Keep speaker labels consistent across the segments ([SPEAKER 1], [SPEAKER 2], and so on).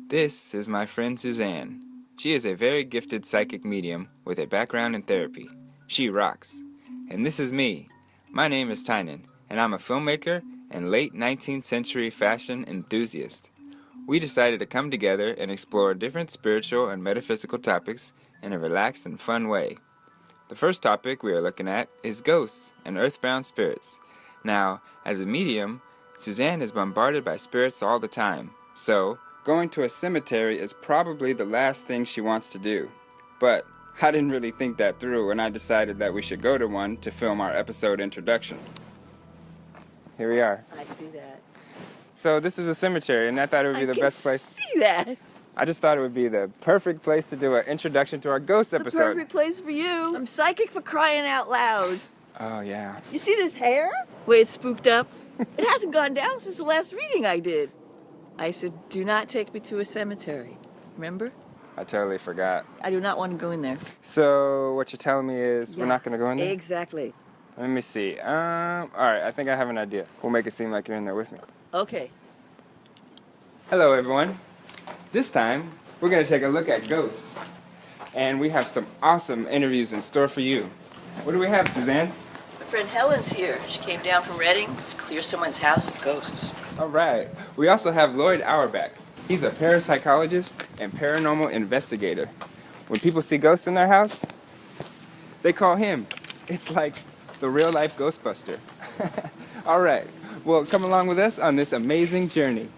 [SPEAKER 1] This is my friend Suzanne. She is a very gifted psychic medium with a background in therapy. She rocks. And this is me. My name is Tynan, and I'm a filmmaker and late 19th century fashion enthusiast. We decided to come together and explore different spiritual and metaphysical topics in a relaxed and fun way. The first topic we are looking at is ghosts and earthbound spirits. Now, as a medium, Suzanne is bombarded by spirits all the time, so going to a cemetery is probably the last thing she wants to do. But I didn't really think that through, and I decided that we should go to one to film our episode introduction. Here we are.
[SPEAKER 2] I see that.
[SPEAKER 1] So this is a cemetery, and I thought it would be the best place.
[SPEAKER 2] I see that.
[SPEAKER 1] I just thought it would be the perfect place to do an introduction to our ghost episode.
[SPEAKER 2] The perfect place for you. I'm psychic for crying out loud.
[SPEAKER 1] Oh, yeah.
[SPEAKER 2] You see this hair? Way it's spooked up? It hasn't gone down since the last reading I did. I said, do not take me to a cemetery. Remember?
[SPEAKER 1] I totally forgot.
[SPEAKER 2] I do not want to go in there.
[SPEAKER 1] So what you're telling me is we're not going to go in there?
[SPEAKER 2] Exactly.
[SPEAKER 1] Let me see. All right, I think I have an idea. We'll make it seem like you're in there with me.
[SPEAKER 2] Okay.
[SPEAKER 1] Hello, everyone. This time, we're going to take a look at ghosts. And we have some awesome interviews in store for you. What do we have, Suzanne?
[SPEAKER 2] My friend Helen's here. She came down from Reading to clear someone's house of ghosts.
[SPEAKER 1] All right. We also have Loyd Auerbach. He's a parapsychologist and paranormal investigator. When people see ghosts in their house, they call him. It's like the real-life Ghostbuster. All right. Well, come along with us on this amazing journey.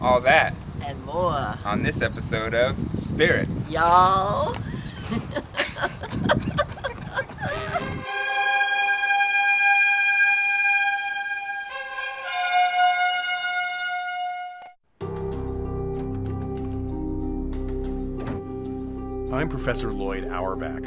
[SPEAKER 1] All that
[SPEAKER 2] And more.
[SPEAKER 1] on this episode of Spirit.
[SPEAKER 2] Y'all.
[SPEAKER 3] I'm Professor Loyd Auerbach,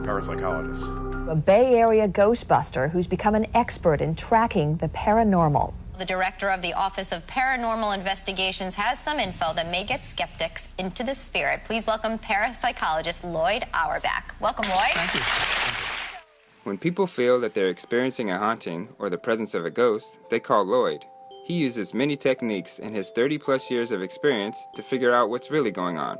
[SPEAKER 3] parapsychologist.
[SPEAKER 4] A Bay Area Ghostbuster who's become an expert in tracking the paranormal.
[SPEAKER 5] The director of the Office of Paranormal Investigations has some info that may get skeptics into the spirit. Please welcome parapsychologist Loyd Auerbach. Welcome, Loyd.
[SPEAKER 3] Thank you.
[SPEAKER 1] When people feel that they're experiencing a haunting or the presence of a ghost, they call Loyd. He uses many techniques in his 30-plus years of experience to figure out what's really going on.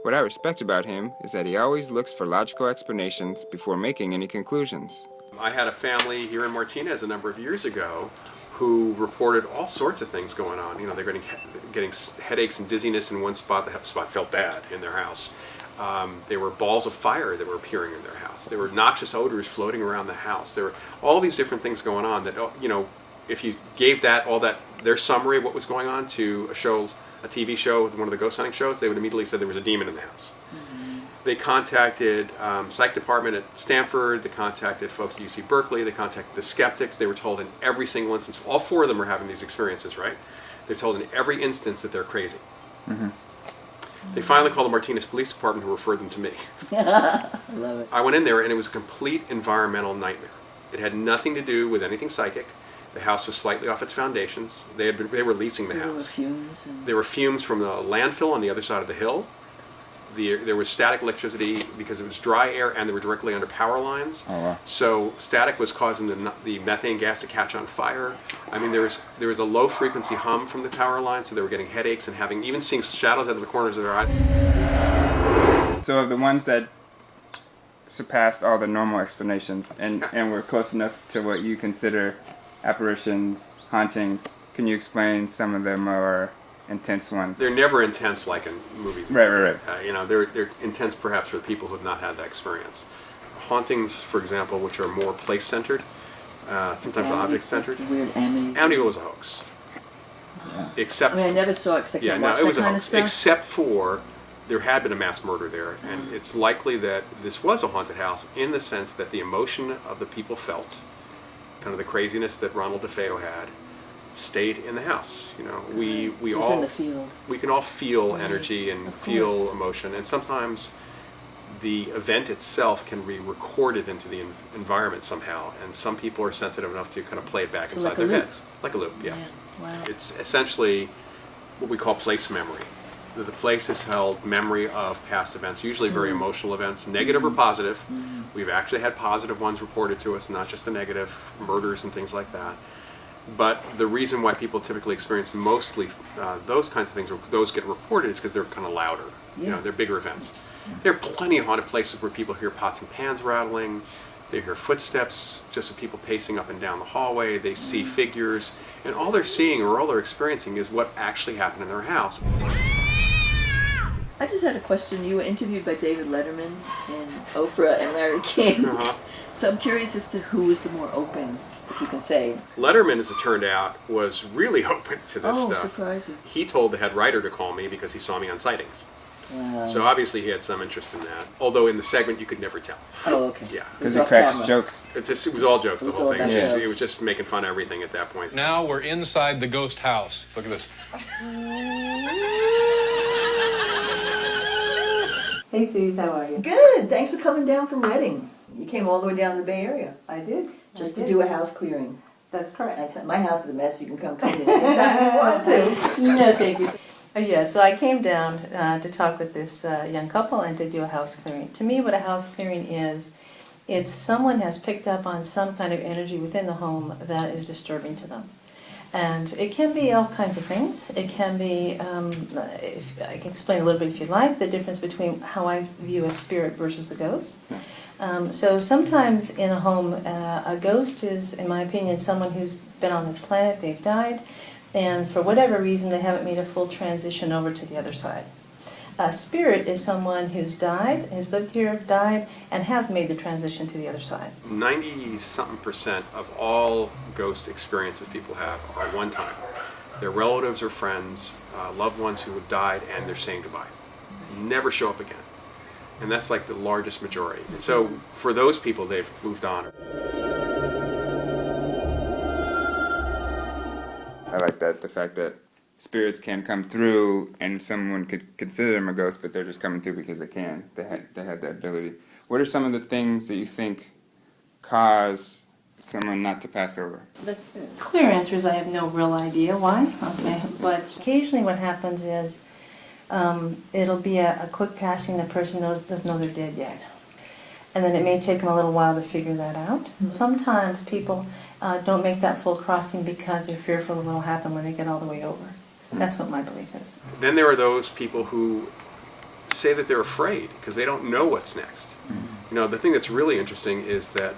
[SPEAKER 1] What I respect about him is that he always looks for logical explanations before making any conclusions.
[SPEAKER 3] I had a family here in Martinez a number of years ago who reported all sorts of things going on. You know, they're getting headaches and dizziness in one spot. The spot felt bad in their house. There were balls of fire that were appearing in their house. There were noxious odors floating around the house. There were all these different things going on that, you know, if you gave their summary of what was going on to a TV show, one of the ghost hunting shows, they would immediately say there was a demon in the house. They contacted psych department at Stanford, they contacted folks at UC Berkeley, they contacted the skeptics. They were told in every single instance, all four of them are having these experiences, right? They're told in every instance that they're crazy. Mm-hmm. They finally called the Martinez Police Department, who referred them to me.
[SPEAKER 2] I love it.
[SPEAKER 3] I went in there and it was a complete environmental nightmare. It had nothing to do with anything psychic. The house was slightly off its foundations. They were leasing the house. There were fumes from the landfill on the other side of the hill. There was static electricity because it was dry air and they were directly under power lines.
[SPEAKER 1] Oh, wow.
[SPEAKER 3] So static was causing the methane gas to catch on fire. I mean, there was a low frequency hum from the power line, so they were getting headaches and even seeing shadows out of the corners of their eyes.
[SPEAKER 1] So of the ones that surpassed all the normal explanations and were close enough to what you consider apparitions, hauntings, can you explain some of the more intense ones?
[SPEAKER 3] They're never intense like in movies.
[SPEAKER 1] Right.
[SPEAKER 3] You know, they're intense perhaps for people who have not had that experience. Hauntings, for example, which are more place-centered, sometimes object-centered.
[SPEAKER 2] Weird
[SPEAKER 3] Amityville was a hoax.
[SPEAKER 2] Yeah.
[SPEAKER 3] Except,
[SPEAKER 2] I never saw it because I
[SPEAKER 3] yeah,
[SPEAKER 2] can't
[SPEAKER 3] no,
[SPEAKER 2] watch
[SPEAKER 3] it was
[SPEAKER 2] that
[SPEAKER 3] a
[SPEAKER 2] kind of
[SPEAKER 3] hoax.
[SPEAKER 2] stuff.
[SPEAKER 3] Except for there had been a mass murder there, and it's likely that this was a haunted house in the sense that the emotion of the people felt, kind of the craziness that Ronald DeFeo had, stayed in the house. You know, we
[SPEAKER 2] It was
[SPEAKER 3] all
[SPEAKER 2] in the field.
[SPEAKER 3] we can all feel
[SPEAKER 2] Right.
[SPEAKER 3] energy and
[SPEAKER 2] Of
[SPEAKER 3] feel
[SPEAKER 2] course.
[SPEAKER 3] emotion, and sometimes the event itself can be recorded into the environment somehow, and some people are sensitive enough to kind of play it back
[SPEAKER 2] So
[SPEAKER 3] inside
[SPEAKER 2] like a
[SPEAKER 3] their
[SPEAKER 2] loop.
[SPEAKER 3] heads, like a loop. Yeah.
[SPEAKER 2] Wow.
[SPEAKER 3] It's essentially what we call place memory. The place has held memory of past events, usually very emotional events, negative or positive. We've actually had positive ones reported to us, not just the negative, murders and things like that. But the reason why people typically experience mostly those kinds of things, or those get reported, is because they're kind of louder. You know, they're bigger events. There are plenty of haunted places where people hear pots and pans rattling. They hear footsteps, just of people pacing up and down the hallway. They see figures, and all they're seeing or all they're experiencing is what actually happened in their house.
[SPEAKER 2] I just had a question. You were interviewed by David Letterman and Oprah and Larry King. So I'm curious as to who was the more open, if you can say.
[SPEAKER 3] Letterman, as it turned out, was really open to this stuff.
[SPEAKER 2] Oh, surprising.
[SPEAKER 3] He told the head writer to call me because he saw me on sightings.
[SPEAKER 2] Wow.
[SPEAKER 3] So obviously he had some interest in that. Although in the segment you could never tell.
[SPEAKER 2] Oh, okay.
[SPEAKER 3] Yeah.
[SPEAKER 1] Because he cracks jokes.
[SPEAKER 3] It was all jokes, the whole thing.
[SPEAKER 2] Jokes.
[SPEAKER 3] He was just making fun of everything at that point.
[SPEAKER 6] Now we're inside the ghost house. Look at this.
[SPEAKER 7] Hey, Suze, how are you?
[SPEAKER 2] Good. Thanks for coming down from Reading. You came all the way down to the Bay Area.
[SPEAKER 7] I did.
[SPEAKER 2] Just to do a house clearing.
[SPEAKER 7] That's correct.
[SPEAKER 2] My house is a mess. You can come clean it anytime you want to.
[SPEAKER 7] No, thank you. Yeah, so I came down to talk with this young couple and to do a house clearing. To me, what a house clearing is, it's someone has picked up on some kind of energy within the home that is disturbing to them. And it can be all kinds of things. It can be, if I can explain a little bit if you like, the difference between how I view a spirit versus a ghost. So sometimes in a home, a ghost is, in my opinion, someone who's been on this planet, they've died, and for whatever reason they haven't made a full transition over to the other side. A spirit is someone who's died, who's lived here, died, and has made the transition to the other side.
[SPEAKER 3] 90-something% of all ghost experiences people have are one time. Their relatives or friends, loved ones who have died, and they're saying goodbye. Never show up again. And that's like the largest majority. And so for those people, they've moved on.
[SPEAKER 1] I like that, the fact that spirits can come through and someone could consider them a ghost, but they're just coming through because they can. They have that ability. What are some of the things that you think cause someone not to pass over?
[SPEAKER 7] The clear answer is I have no real idea why. Okay, but occasionally what happens is it'll be a quick passing. The person doesn't know they're dead yet. And then it may take them a little while to figure that out. Mm-hmm. Sometimes people don't make that full crossing because they're fearful of what will happen when they get all the way over. That's what my belief is.
[SPEAKER 3] Then there are those people who say that they're afraid because they don't know what's next. Mm-hmm. You know, the thing that's really interesting is that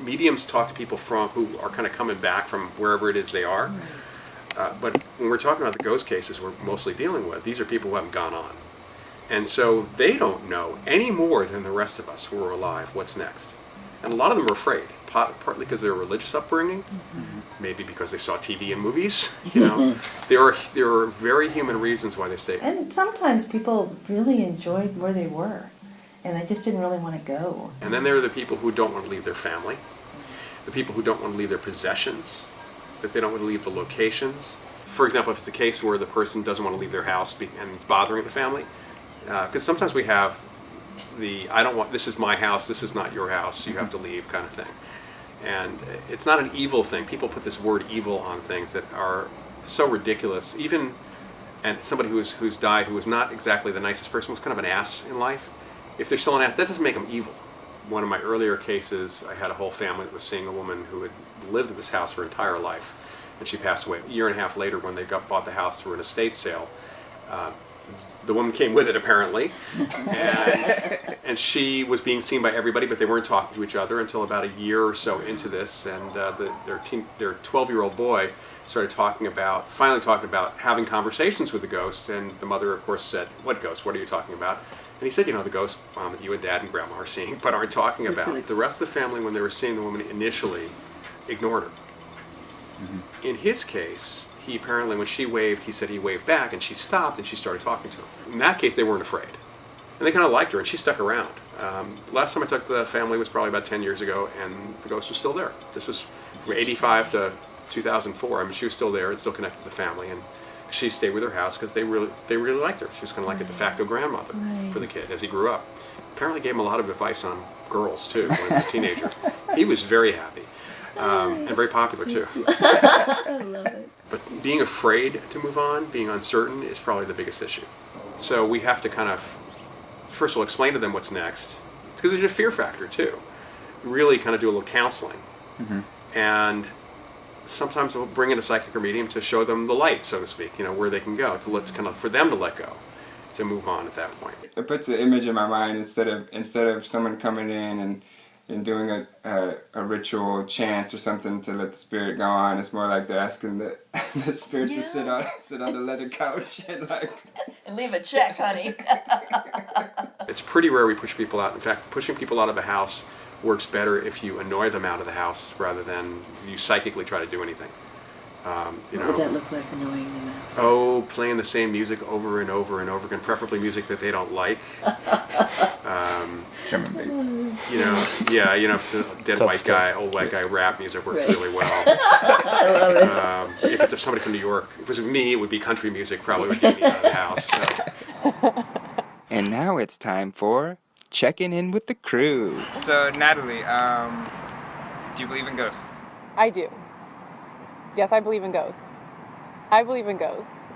[SPEAKER 3] mediums talk to people who are kind of coming back from wherever it is they are. But when we're talking about the ghost cases we're mostly dealing with, these are people who haven't gone on. And so they don't know any more than the rest of us who are alive what's next. And a lot of them are afraid, partly because of their religious upbringing, maybe because they saw TV and movies. You know, there are very human reasons why they stay.
[SPEAKER 7] And sometimes people really enjoyed where they were, and they just didn't really want to go.
[SPEAKER 3] And then there are the people who don't want to leave their family, the people who don't want to leave their possessions, that they don't want to leave the locations. For example, if it's a case where the person doesn't want to leave their house and it's bothering the family, because sometimes we have this is my house, this is not your house, you have to leave kind of thing. And it's not an evil thing. People put this word evil on things that are so ridiculous. And somebody who's died, who was not exactly the nicest person, was kind of an ass in life. If they're still an ass, that doesn't make them evil. One of my earlier cases, I had a whole family that was seeing a woman who had lived in this house her entire life. And she passed away. A year and a half later, when they bought the house through an estate sale, the woman came with it, apparently, and she was being seen by everybody, but they weren't talking to each other until about a year or so into this, and their 12-year-old boy started finally talking about having conversations with the ghost, and the mother, of course, said, "What ghost? What are you talking about?" And he said, "You know, the ghost Mom, that you and Dad and Grandma are seeing, but aren't talking about." The rest of the family, when they were seeing the woman initially, ignored her. Mm-hmm. In his case, he apparently, when she waved, he said he waved back, and she stopped, and she started talking to him. In that case, they weren't afraid. And they kind of liked her, and she stuck around. Last time I took the family was probably about 10 years ago, and the ghost was still there. This was from 85 to 2004. I mean, she was still there and still connected to the family, and she stayed with her house because they really liked her. She was kind of like a de facto grandmother for the kid as he grew up. Apparently gave him a lot of advice on girls, too, when he was a teenager. He was very happy. And very popular, too.
[SPEAKER 2] I love it.
[SPEAKER 3] But being afraid to move on, being uncertain, is probably the biggest issue. So we have to kind of, first of all, explain to them what's next, because there's a fear factor, too. Really kind of do a little counseling. Mm-hmm. And sometimes we'll bring in a psychic or medium to show them the light, so to speak, where they can go, for them to let go, to move on at that point.
[SPEAKER 1] It puts an image in my mind instead of someone coming in and doing a ritual chant or something to let the spirit go on. It's more like they're asking the spirit to sit on the leather couch and
[SPEAKER 2] leave a check, honey.
[SPEAKER 3] It's pretty rare we push people out. In fact, pushing people out of a house works better if you annoy them out of the house rather than you psychically try to do anything.
[SPEAKER 2] What would that look like, annoying them out?
[SPEAKER 3] Oh, playing the same music over and over and over again, preferably music that they don't like.
[SPEAKER 1] Drum and bass.
[SPEAKER 3] If it's a old white guy rap music works really well.
[SPEAKER 2] I love it.
[SPEAKER 3] If it's somebody from New York, if it was me, it would be country music, probably would get me out of the house. So.
[SPEAKER 1] And now it's time for checking in with the crew. So Natalie, do you believe in ghosts?
[SPEAKER 8] I do. Yes, I believe in ghosts. I believe in ghosts.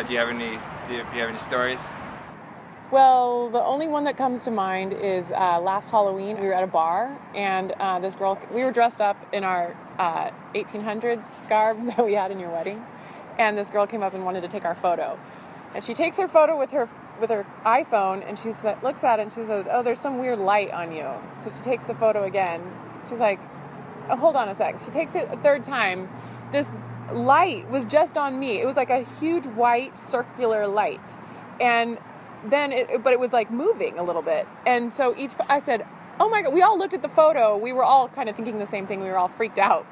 [SPEAKER 1] Do you have any stories?
[SPEAKER 8] Well, the only one that comes to mind is last Halloween. We were at a bar, and this girl, we were dressed up in our 1800s garb that we had in your wedding, and this girl came up and wanted to take our photo. And she takes her photo with her iPhone, and she looks at it and she says, "Oh, there's some weird light on you." So she takes the photo again. She's like, "Oh, hold on a sec." She takes it a third time. This light was just on me. It was like a huge white circular light, and then but it was like moving a little bit. And so I said, "Oh my God!" We all looked at the photo. We were all kind of thinking the same thing. We were all freaked out.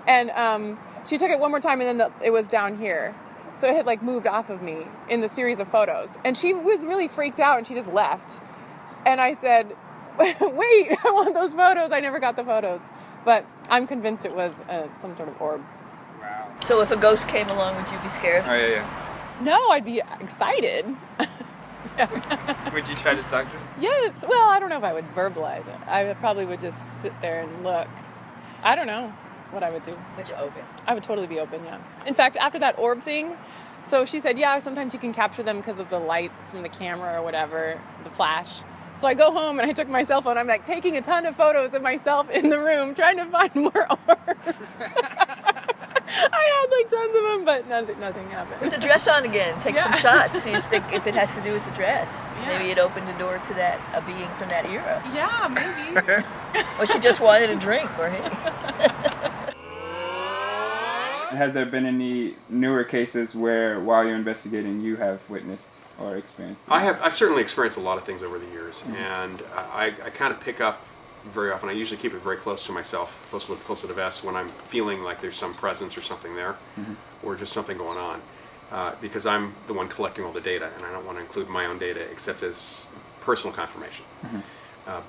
[SPEAKER 8] And she took it one more time, and then it was down here. So it had like moved off of me in the series of photos. And she was really freaked out, and she just left. And I said, "Wait, I want those photos." I never got the photos. But I'm convinced it was some sort of orb.
[SPEAKER 1] Wow.
[SPEAKER 2] So if a ghost came along, would you be scared?
[SPEAKER 1] Oh, yeah.
[SPEAKER 8] No, I'd be excited.
[SPEAKER 1] Would you try to talk to him?
[SPEAKER 8] Yes. Well, I don't know if I would verbalize it. I probably would just sit there and look. I don't know what I would do.
[SPEAKER 2] But you're open.
[SPEAKER 8] I would totally be open, yeah. In fact, after that orb thing, so she said, yeah, sometimes you can capture them because of the light from the camera or whatever, the flash. So I go home and I took my cell phone. I'm like taking a ton of photos of myself in the room, trying to find more orbs. I had like tons of them, but nothing happened.
[SPEAKER 2] Put the dress on again. Take some shots. See if it has to do with the dress. Yeah. Maybe it opened the door to a being from that era.
[SPEAKER 8] Yeah, maybe.
[SPEAKER 2] Or she just wanted a drink, or hey.
[SPEAKER 1] Has there been any newer cases where, while you're investigating, you have witnessed or experienced?
[SPEAKER 3] I've certainly experienced a lot of things over the years, and I kind of pick up very often. I usually keep it very close to myself, close to the vest, when I'm feeling like there's some presence or something there, or just something going on, because I'm the one collecting all the data, and I don't want to include my own data except as personal confirmation.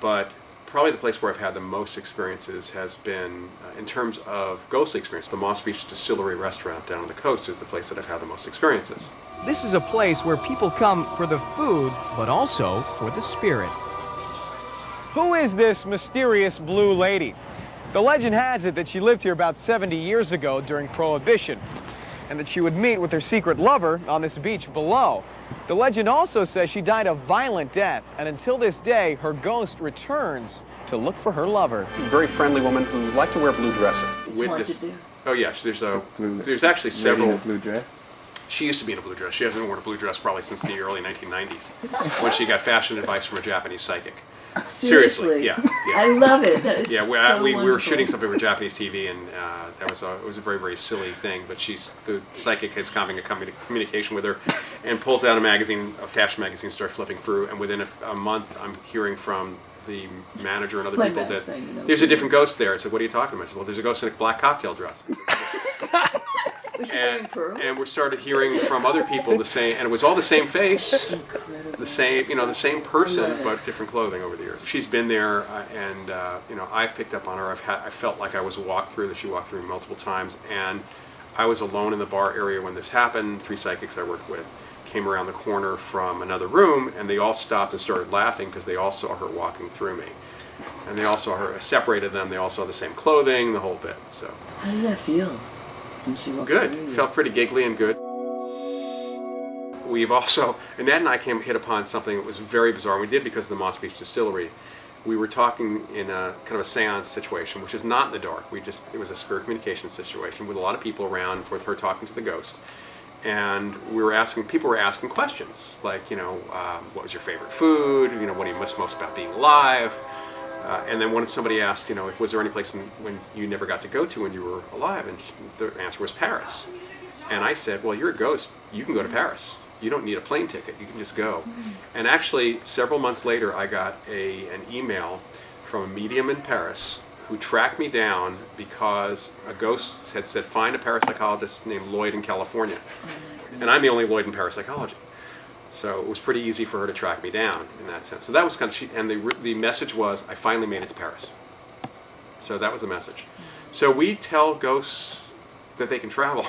[SPEAKER 3] But probably the place where I've had the most experiences has been, in terms of ghostly experience, the Moss Beach Distillery restaurant down on the coast is the place that I've had the most experiences.
[SPEAKER 9] This is a place where people come for the food, but also for the spirits.
[SPEAKER 10] Who is this mysterious blue lady? The legend has it that she lived here about 70 years ago during Prohibition, and that she would meet with her secret lover on this beach below. The legend also says she died a violent death, and until this day, her ghost returns to look for her lover.
[SPEAKER 3] Very friendly woman who liked to wear blue dresses.
[SPEAKER 2] It's hard to do.
[SPEAKER 3] Oh yes, there's actually several.
[SPEAKER 1] In a blue dress?
[SPEAKER 3] She used to be in a blue dress. She hasn't worn a blue dress probably since the early 1990s, when she got fashion advice from a Japanese psychic.
[SPEAKER 2] Seriously?
[SPEAKER 3] Yeah.
[SPEAKER 2] I love it. That is so
[SPEAKER 3] we were
[SPEAKER 2] wonderful.
[SPEAKER 3] shooting something for Japanese TV, and it was a very, very silly thing. But the psychic is having a communication with her, and pulls out a fashion magazine, starts flipping through, and within a month, I'm hearing from the manager and other people that there's a different ghost there. I said, "What are you talking about?" I said, "Well, there's a ghost in a black cocktail dress." And we started hearing from other people the same, and it was all the same face, the same person, but different clothing over the years. She's been there, and I've picked up on her. I felt like I was walked through, that she walked through multiple times, and I was alone in the bar area when this happened. 3 psychics I worked with came around the corner from another room, and they all stopped and started laughing because they all saw her walking through me, and they all saw her. I separated them. They all saw the same clothing, the whole bit. So
[SPEAKER 2] how did that feel?
[SPEAKER 3] Good. Felt pretty giggly and good. We've also, Annette and I hit upon something that was very bizarre. We did because of the Moss Beach Distillery. we were talking in a kind of a seance situation, which is not in the dark. It was a spirit communication situation with a lot of people around with her talking to the ghost. And people were asking questions like, what was your favorite food? What do you miss most about being alive? And then somebody asked, was there any place when you never got to go to when you were alive? And the answer was Paris. And I said, well, you're a ghost. You can go to Paris. You don't need a plane ticket. You can just go. And actually, several months later, I got an email from a medium in Paris who tracked me down because a ghost had said, find a parapsychologist named Loyd in California. And I'm the only Loyd in parapsychology. So it was pretty easy for her to track me down in that sense. So that was kind of, and the message was, I finally made it to Paris. So that was the message. So we tell ghosts that they can travel.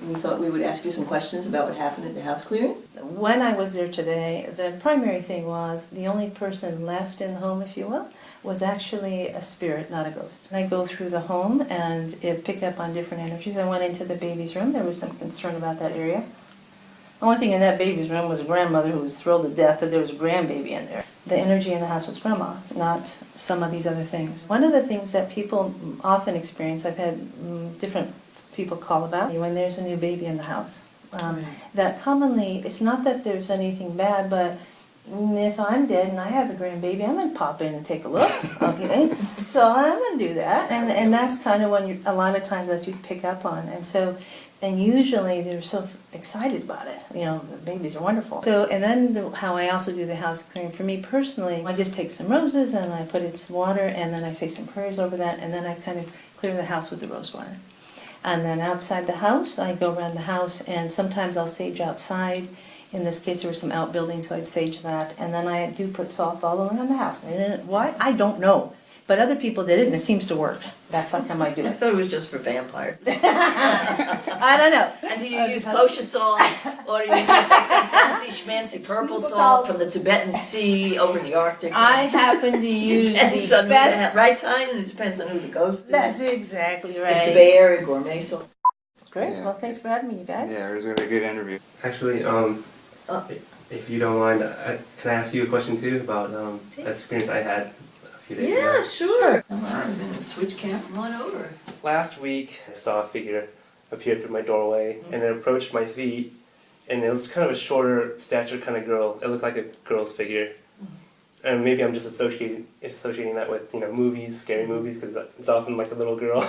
[SPEAKER 2] We thought we would ask you some questions about what happened at the house clearing.
[SPEAKER 7] When I was there today, the primary thing was the only person left in the home, if you will, was actually a spirit, not a ghost. And I go through the home and it picked up on different energies. I went into the baby's room. There was some concern about that area. The only thing in that baby's room was a grandmother who was thrilled to death that there was a grandbaby in there. The energy in the house was grandma, not some of these other things. One of the things that people often experience, I've had different people call about when there's a new baby in the house. That commonly, it's not that there's anything bad, but if I'm dead and I have a grandbaby, I'm going to pop in and take a look, okay? So I'm going to do that, and that's kind of when a lot of times that you pick up on, and usually they're so excited about it. The babies are wonderful. So, and then how I also do the house clearing, for me personally, I just take some roses and I put in some water, and then I say some prayers over that, and then I kind of clear the house with the rose water. And then outside the house, I go around the house, and sometimes I'll sage outside. In this case, there were some outbuildings, so I'd sage that. And then I do put salt all around the house. And why? I don't know. But other people did it, and it seems to work. That's how come I do
[SPEAKER 2] I
[SPEAKER 7] it.
[SPEAKER 2] thought it was just for vampires.
[SPEAKER 7] I don't know.
[SPEAKER 2] And do you use kosher salt, or do you use some fancy schmancy purple salt from the Tibetan Sea over in the Arctic?
[SPEAKER 7] I happen to use
[SPEAKER 2] depends
[SPEAKER 7] the
[SPEAKER 2] on
[SPEAKER 7] best.
[SPEAKER 2] right time, and it depends on who the ghost is.
[SPEAKER 7] That's exactly right.
[SPEAKER 2] It's the Bay Area gourmet salt.
[SPEAKER 7] Great.
[SPEAKER 1] Yeah.
[SPEAKER 7] Well, thanks for having me, you guys.
[SPEAKER 1] Yeah, it was a really good interview.
[SPEAKER 11] Actually, if you don't mind, can I ask you a question too about an experience I had a few days ago?
[SPEAKER 2] Yeah, sure. Come on, I'm in the switch camp. Come on over.
[SPEAKER 11] Last week, I saw a figure appear through my doorway, and it approached my feet, and it was kind of a shorter stature kind of girl. It looked like a girl's figure. And maybe I'm just associating that with movies, scary movies, because it's often like a little girl.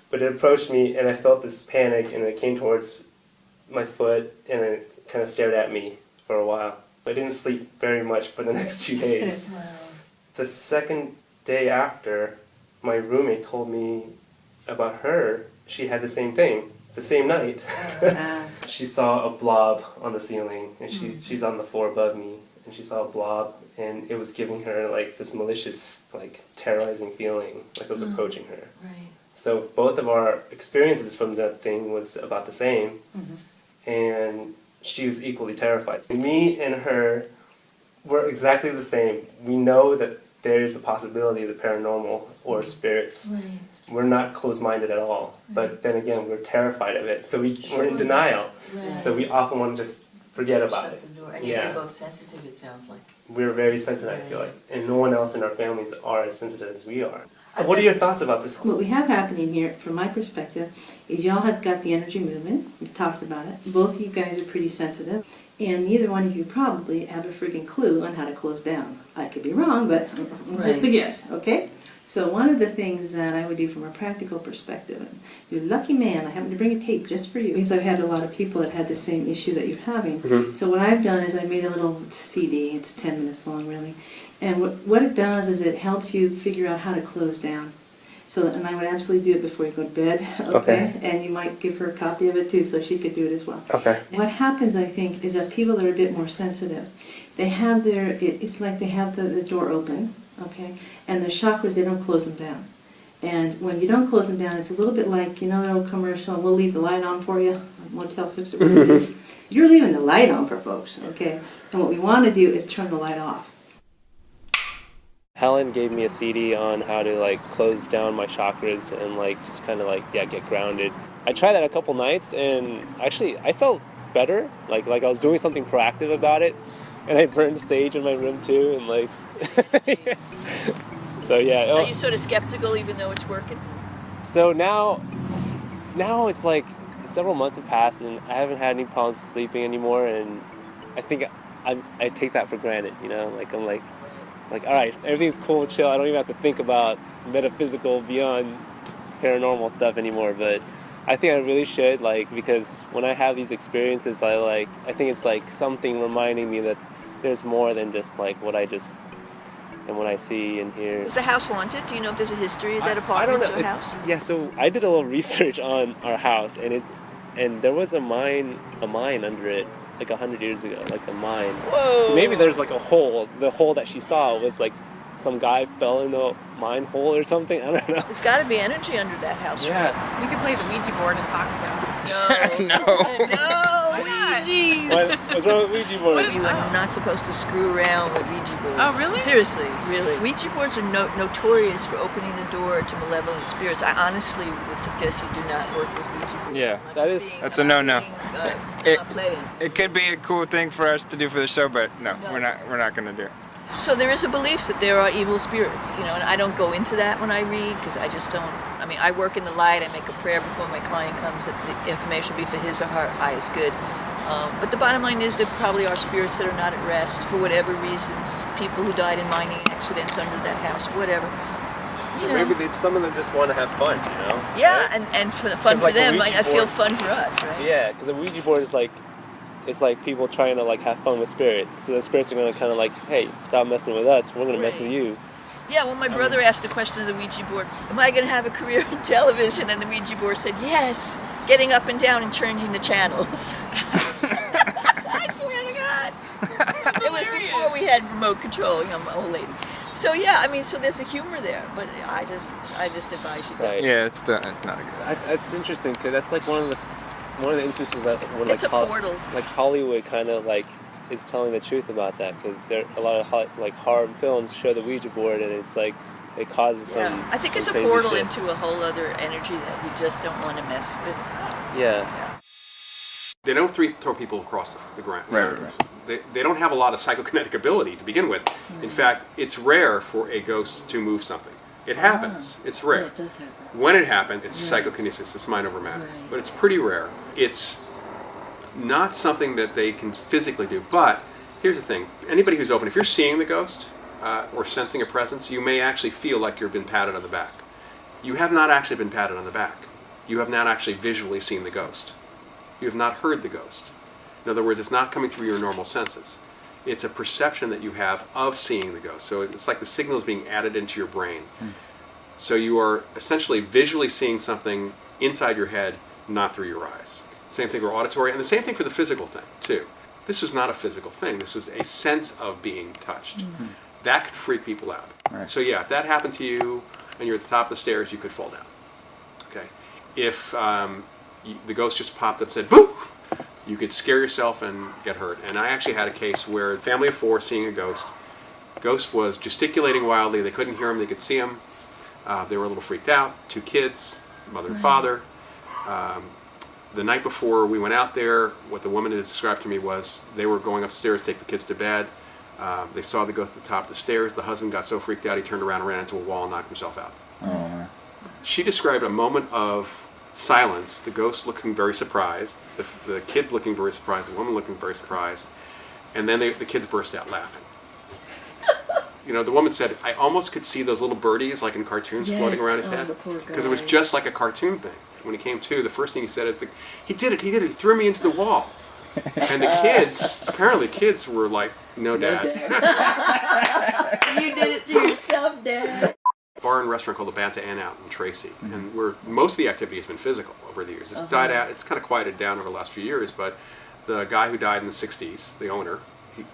[SPEAKER 11] But it approached me, and I felt this panic, and it came towards my foot, and it kind of stared at me for a while. I didn't sleep very much for the next 2 days.
[SPEAKER 2] Wow.
[SPEAKER 11] The second day after, my roommate told me about her. She had the same thing, the same night. She saw a blob on the ceiling, and she's on the floor above me, and she saw a blob, and it was giving her like this malicious, like terrorizing feeling, like it was approaching her.
[SPEAKER 2] Right.
[SPEAKER 11] So both of our experiences from that thing was about the same, and she was equally terrified. Me and her were exactly the same. We know that there is the possibility of the paranormal or spirits.
[SPEAKER 2] Right.
[SPEAKER 11] We're not closed-minded at all, but then again, we're terrified of it. So we're in denial.
[SPEAKER 2] Right.
[SPEAKER 11] So we often want to just forget about
[SPEAKER 2] Shut
[SPEAKER 11] it.
[SPEAKER 2] the door. And you're both sensitive, it sounds like.
[SPEAKER 11] We're very sensitive, I feel like, and no one else in our families are as sensitive as we are. What are your thoughts about this?
[SPEAKER 7] What we have happening here, from my perspective, is y'all have got the energy movement. We've talked about it. Both of you guys are pretty sensitive, and neither one of you probably have a freaking clue on how to close down. I could be wrong, but it's just a guess, okay? So one of the things that I would do from a practical perspective, and you're a lucky man, I happen to bring a tape just for you, because I've had a lot of people that had the same issue that you're having. So what I've done is I made a little CD, it's 10 minutes long really, and what it does is it helps you figure out how to close down. So, and I would absolutely do it before you go to bed, okay? And you might give her a copy of it too, so she could do it as well.
[SPEAKER 11] Okay.
[SPEAKER 7] What happens, I think, is that people that are a bit more sensitive, they have it's like they have the door open, okay? And the chakras, they don't close them down. And when you don't close them down, it's a little bit like, that old commercial, we'll leave the light on for you, Motel 6 or whatever. You're leaving the light on for folks, okay? And what we want to do is turn the light off.
[SPEAKER 11] Helen gave me a CD on how to close down my chakras and just kind of get grounded. I tried that a couple nights and actually I felt better, like I was doing something proactive about it. And I burned sage in my room too, and like, so yeah.
[SPEAKER 2] Are you sort of skeptical even though it's working?
[SPEAKER 11] So now it's like several months have passed and I haven't had any problems sleeping anymore, and I think I take that for granted, you know? Like I'm like, all right, everything's cool, chill. I don't even have to think about metaphysical beyond paranormal stuff anymore, but I think I really should, like, because when I have these experiences, I think it's like something reminding me that there's more than just like what I see and hear.
[SPEAKER 2] Is the house haunted? Do you know if there's a history of that
[SPEAKER 11] I
[SPEAKER 2] apartment
[SPEAKER 11] don't know.
[SPEAKER 2] or house?
[SPEAKER 11] Yeah, so I did a little research on our house, and there was a mine under it, like 100 years ago, like a mine.
[SPEAKER 2] Whoa!
[SPEAKER 11] So maybe there's like a hole. The hole that she saw was like some guy fell in the mine hole or something. I don't know.
[SPEAKER 2] There's got to be energy under that house.
[SPEAKER 11] Yeah.
[SPEAKER 2] Right?
[SPEAKER 8] We could play the Ouija board and talk to them.
[SPEAKER 2] No, Ouija's.
[SPEAKER 11] What's wrong with Ouija board?
[SPEAKER 2] You are not supposed to screw around with Ouija boards.
[SPEAKER 8] Oh, really?
[SPEAKER 2] Seriously, really. Ouija boards are notorious for opening the door to malevolent spirits. I honestly would suggest you do not work with Ouija boards.
[SPEAKER 1] Yeah, that's a no-no.
[SPEAKER 2] Not playing.
[SPEAKER 1] It could be a cool thing for us to do for the show, but no. We're not going to do it.
[SPEAKER 2] So there is a belief that there are evil spirits, you know, and I don't go into that when I read because I just don't. I mean, I work in the light. I make a prayer before my client comes that the information will be for his or her highest good. But the bottom line is there probably are spirits that are not at rest for whatever reasons. People who died in mining accidents under that house, whatever. You know.
[SPEAKER 11] Maybe some of them just want to have fun, you know?
[SPEAKER 2] Yeah,
[SPEAKER 11] right?
[SPEAKER 2] and for the fun for
[SPEAKER 11] like
[SPEAKER 2] them, I
[SPEAKER 11] Ouija
[SPEAKER 2] feel
[SPEAKER 11] board.
[SPEAKER 2] fun for us, right?
[SPEAKER 11] Yeah, because a Ouija board is like, it's like people trying to like have fun with spirits. So the spirits are going to kind of like, hey, stop messing with us. We're going to mess with you.
[SPEAKER 2] Yeah, well, my brother asked the question of the Ouija board, am I going to have a career in television? And the Ouija board said, yes, getting up and down and changing the channels. I swear to God. It was before we had remote control, you know, my old lady. So yeah, I mean, so there's a humor there, but I just advise you.
[SPEAKER 11] Right.
[SPEAKER 1] Yeah, it's not a good.
[SPEAKER 11] That's interesting because that's like one of the instances that when
[SPEAKER 2] It's a portal.
[SPEAKER 11] Like Hollywood kind of like is telling the truth about that because there a lot of like horror films show the Ouija board and it's like it causes some.
[SPEAKER 2] I think
[SPEAKER 11] some
[SPEAKER 2] it's a
[SPEAKER 11] crazy
[SPEAKER 2] portal
[SPEAKER 11] shit.
[SPEAKER 2] into a whole other energy that we just don't want to mess with.
[SPEAKER 11] Yeah.
[SPEAKER 3] They don't throw people across the ground.
[SPEAKER 1] Right.
[SPEAKER 3] They don't have a lot of psychokinetic ability to begin with. In fact, it's rare for a ghost to move something. It happens. It's rare.
[SPEAKER 2] Yeah, it does happen.
[SPEAKER 3] When it happens, it's psychokinesis. It's mind over matter. But it's pretty rare. It's not something that they can physically do. But here's the thing. Anybody who's open, if you're seeing the ghost or sensing a presence, you may actually feel like you've been patted on the back. You have not actually been patted on the back. You have not actually visually seen the ghost. You have not heard the ghost. In other words, it's not coming through your normal senses. It's a perception that you have of seeing the ghost. So it's like the signal is being added into your brain. So you are essentially visually seeing something inside your head, not through your eyes. Same thing for auditory, and the same thing for the physical thing, too. This was not a physical thing. This was a sense of being touched. That could freak people out.
[SPEAKER 1] Right.
[SPEAKER 3] So yeah, if that happened to you and you're at the top of the stairs, you could fall down. Okay. If the ghost just popped up and said, boo! You could scare yourself and get hurt. And I actually had a case where a family of 4 seeing a ghost. Ghost was gesticulating wildly. They couldn't hear him. They could see him. They were a little freaked out. 2 kids, mother and father. The night before we went out there, what the woman has described to me was they were going upstairs to take the kids to bed. They saw the ghost at the top of the stairs. The husband got so freaked out he turned around and ran into a wall and knocked himself out.
[SPEAKER 1] Oh,
[SPEAKER 3] She described a moment of silence, the ghost looking very surprised, the kids looking very surprised, the woman looking very surprised, and then the kids burst out laughing. You know, the woman said, I almost could see those little birdies like in cartoons floating around his head. Because it was just like a cartoon thing. When he came to, the first thing he said is, he did it, he threw me into the wall. And the kids, apparently kids were like, no, Dad.
[SPEAKER 2] You did it to yourself, Dad.
[SPEAKER 3] Bar and restaurant called the Banta Inn out in Tracy, and where most of the activity has been physical over the years. It's died out. It's kind of quieted down over the last few years, but the guy who died in the '60s, the owner,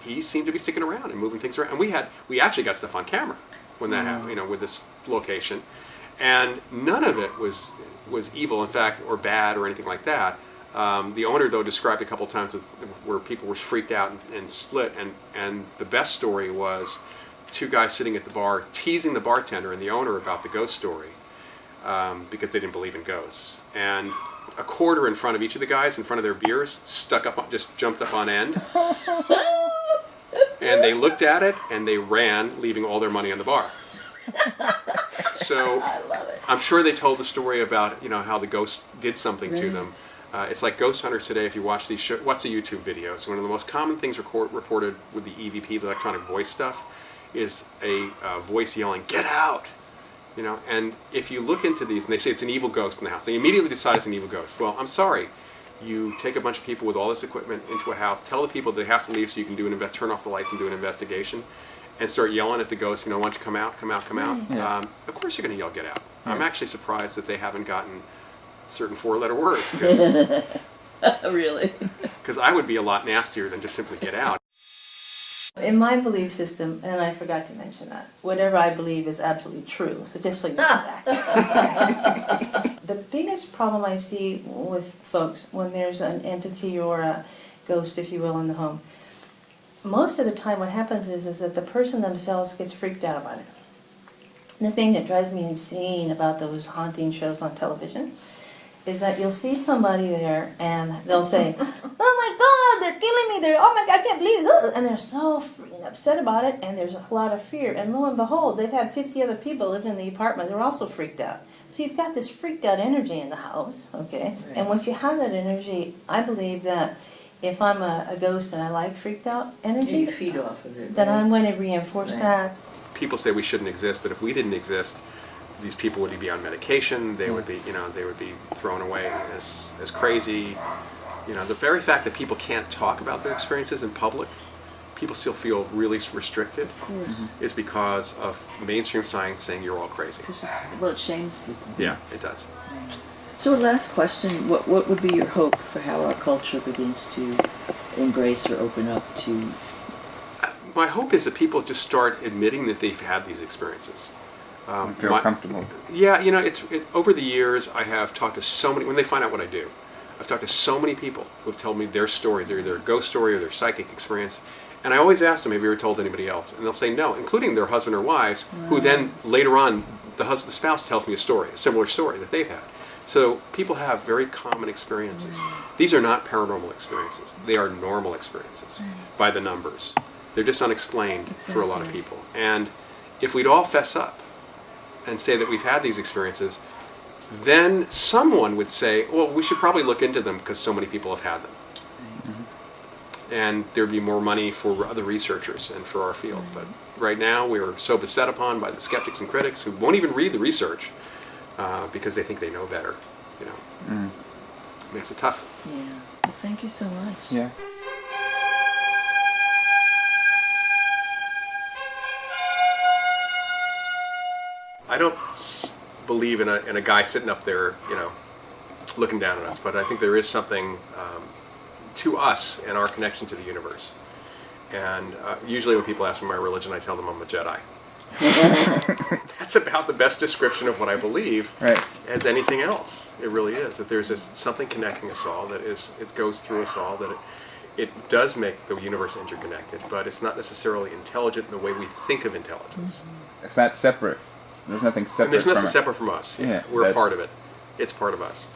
[SPEAKER 3] he seemed to be sticking around and moving things around. And we actually got stuff on camera when that happened, you know, with this location, and none of it was evil, in fact, or bad or anything like that. The owner, though, described a couple times where people were freaked out and split, and the best story was 2 guys sitting at the bar teasing the bartender and the owner about the ghost story because they didn't believe in ghosts. And a quarter in front of each of the guys, in front of their beers, just jumped up on end. And they looked at it and they ran, leaving all their money on the bar. So
[SPEAKER 2] I love it.
[SPEAKER 3] I'm sure they told the story about, you know, how the ghost did something to them. It's like ghost hunters today. If you watch these watch the YouTube videos, one of the most common things reported with the EVP, the electronic voice stuff, is a voice yelling, "Get out!" You know, and if you look into these, and they say it's an evil ghost in the house, they immediately decide it's an evil ghost. Well, I'm sorry. You take a bunch of people with all this equipment into a house, tell the people they have to leave so you can turn off the lights and do an investigation, and start yelling at the ghost, you know, why don't you come out, come out, come out.
[SPEAKER 1] Yeah.
[SPEAKER 3] Of course you're going to yell, "Get out." Yeah. I'm actually surprised that they haven't gotten certain 4-letter words. Cause,
[SPEAKER 2] Really?
[SPEAKER 3] Because I would be a lot nastier than just simply "get out."
[SPEAKER 7] In my belief system, and I forgot to mention that, whatever I believe is absolutely true. So just so you know that. The biggest problem I see with folks when there's an entity or a ghost, if you will, in the home, most of the time what happens is that the person themselves gets freaked out about it. The thing that drives me insane about those haunting shows on television is that you'll see somebody there and they'll say, "Oh my God, they're killing me! Oh my God, I can't believe this!" And they're so freaking upset about it, and there's a lot of fear. And lo and behold, they've had 50 other people live in the apartment. They're also freaked out. So you've got this freaked out energy in the house, okay? Right. And once you have that energy, I believe that if I'm a ghost and I like freaked out energy,
[SPEAKER 2] you feed off of it.
[SPEAKER 7] Then I'm going to reinforce that.
[SPEAKER 3] People say we shouldn't exist, but if we didn't exist, these people would be on medication. They would be, you know, they would be thrown away as crazy. You know, the very fact that people can't talk about their experiences in public, people still feel really restricted, is because of mainstream science saying you're all crazy.
[SPEAKER 2] Well, it shames people.
[SPEAKER 3] Yeah, it does.
[SPEAKER 2] So, last question: what would be your hope for how our culture begins to embrace or open up to?
[SPEAKER 3] My hope is that people just start admitting that they've had these experiences.
[SPEAKER 1] Feel comfortable.
[SPEAKER 3] Yeah, you know, over the years I have talked to so many, when they find out what I do, I've talked to so many people who have told me their stories, either their ghost story or their psychic experience, and I always ask them, "Have you ever told anybody else?" And they'll say no, including their husband or wives, who then later on, the spouse tells me a similar story that they've had. So people have very common experiences. These are not paranormal experiences. They are normal experiences by the numbers. They're just unexplained for a lot of people. And if we'd all fess up and say that we've had these experiences, then someone would say, well, we should probably look into them because so many people have had them. And there'd be more money for other researchers and for our field. But right now we're so beset upon by the skeptics and critics who won't even read the research because they think they know better. You know, makes it tough.
[SPEAKER 2] Yeah. Well, thank you so much.
[SPEAKER 1] Yeah.
[SPEAKER 3] I don't believe in a guy sitting up there, you know, looking down at us, but I think there is something to us and our connection to the universe. And usually when people ask me my religion, I tell them I'm a Jedi. That's about the best description of what I believe as anything else. It really is. That there's something connecting us all, that it goes through us all, that it does make the universe interconnected, but it's not necessarily intelligent in the way we think of intelligence.
[SPEAKER 1] It's not separate. There's nothing separate.
[SPEAKER 3] And there's nothing separate from us.
[SPEAKER 1] Yeah,
[SPEAKER 3] we're a part of it. It's part of us.